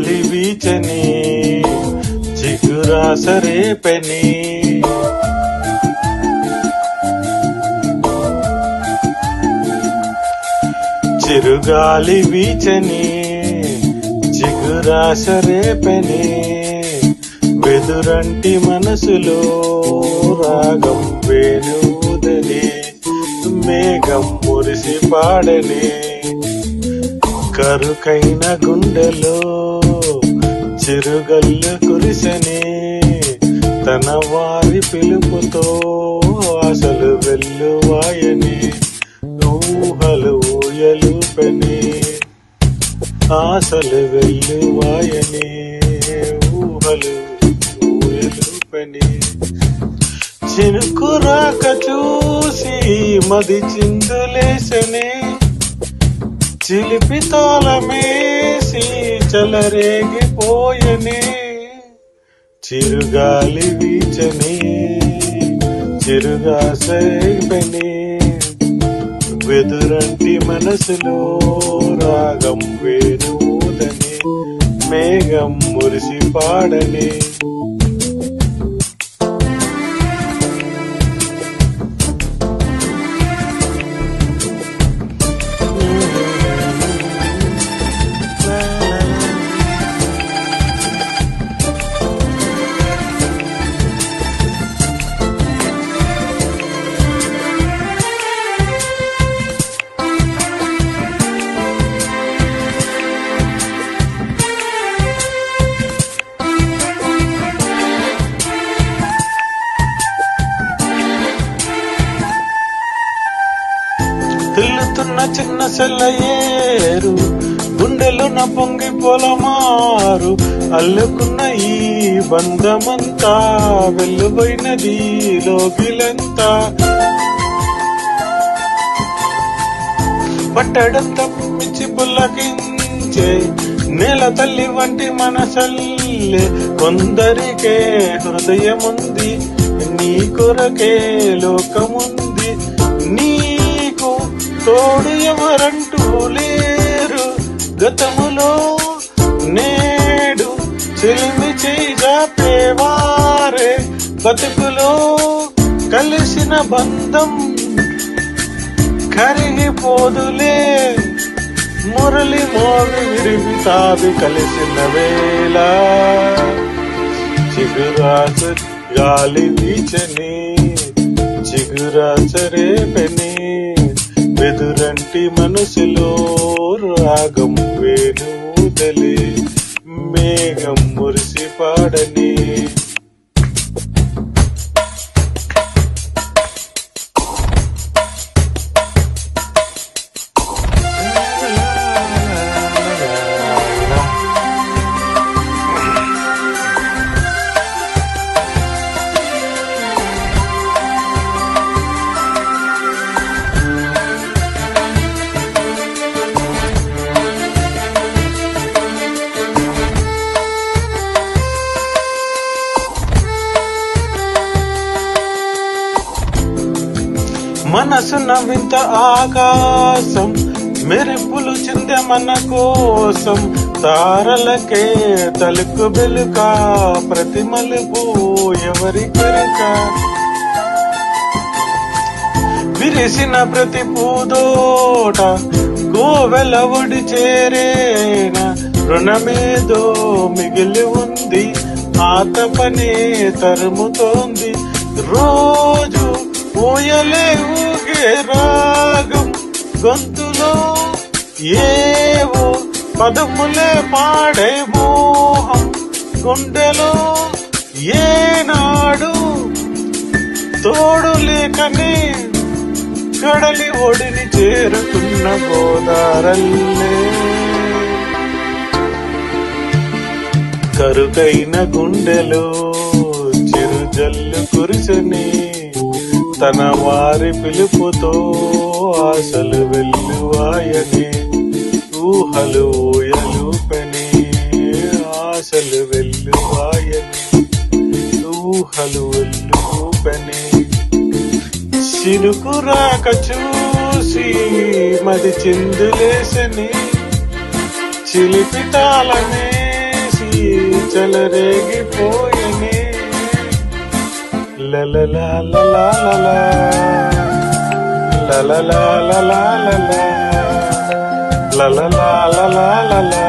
చిరుగాలి వీచని చిగురాస రేపని చిరుగాలి వీచని చిగురాస రేపని వెదురంటి మనసులో రాగం వేణుదని మేఘం మురిసి పాడని కరుకైన గుండెలో చిరుగల్లు కురిసని తన వారి పిలుపుతో ఆశలు వెల్లువాయని ఊహలు ఊయలుపని ఆశలు వెల్లువాయని ఊహలు ఊయలుపని చినుకు రాక చూసి మది చిందులేసని చిలిపి తాళమేసి చెలరేగిపోయని చిరుగాలి వీచని చిరుగాసైపని వెదురంటి మనసులో రాగం వేణుదని మేఘం మురిసి పాడని తిల్లుతున్న చిన్న సెల్లయేరు గుండెలున్న పొంగి పొలమారు అల్లుకున్న ఈ బంధమంతా వెల్లుబోయినది లోగిలంతా పట్టడంతా మిచ్చి పుల్లకించే నేల తల్లి వంటి మనసల్లే కొందరికే హృదయముంది నీ కొరకే లోకముంది నీకు తోడు ఎవరంటూ లేరు గతములో నేడు చెలిమి చేజాపేవారే బతుకులో కలిసిన బంధం కరిగిపోదులే మురళి మోగి విరిగి తావి కలిసిన వేళ చిగురాస గాలి వీచని చిగురాస రేపని వెదురంటి మనసులో రాగం వేణుదలి మేఘం మురిసి పాడని మనసు నవ్వింత ఆకాశం మెరుపులు చిందె మన కోసం తారలకే తలుకు బెలుక ప్రతి మలుపు ఎవరి కెరక విరిసిన ప్రతి పూదోట కోవెల ఒడి చేరేన రుణమేదో మిగిలి ఉంది ఆతపనే తరుముతోంది రోజు ఊయలే ఊగే రాగం గొంతులో ఏవో పదములే పాడే మోహం గుండెలో ఏనాడు తోడు లేకనే కడలి ఒడిని చేరుకున్న గోదారల్లే కరుకైన గుండెలో చిరుజల్లు కురిసని తన వారి పిలుపుతో ఆశలు వెల్లువాయని ఊహలు ఊయలుపని ఆశలు వెల్లువాయని ఊహలు వెల్లుపని చినుకు రాక చూసి మది చిందులేసని చిలిపి తాళమే చెలరేగిపోయనే లలలా లలలా లలలా లలలా లలలా లలలా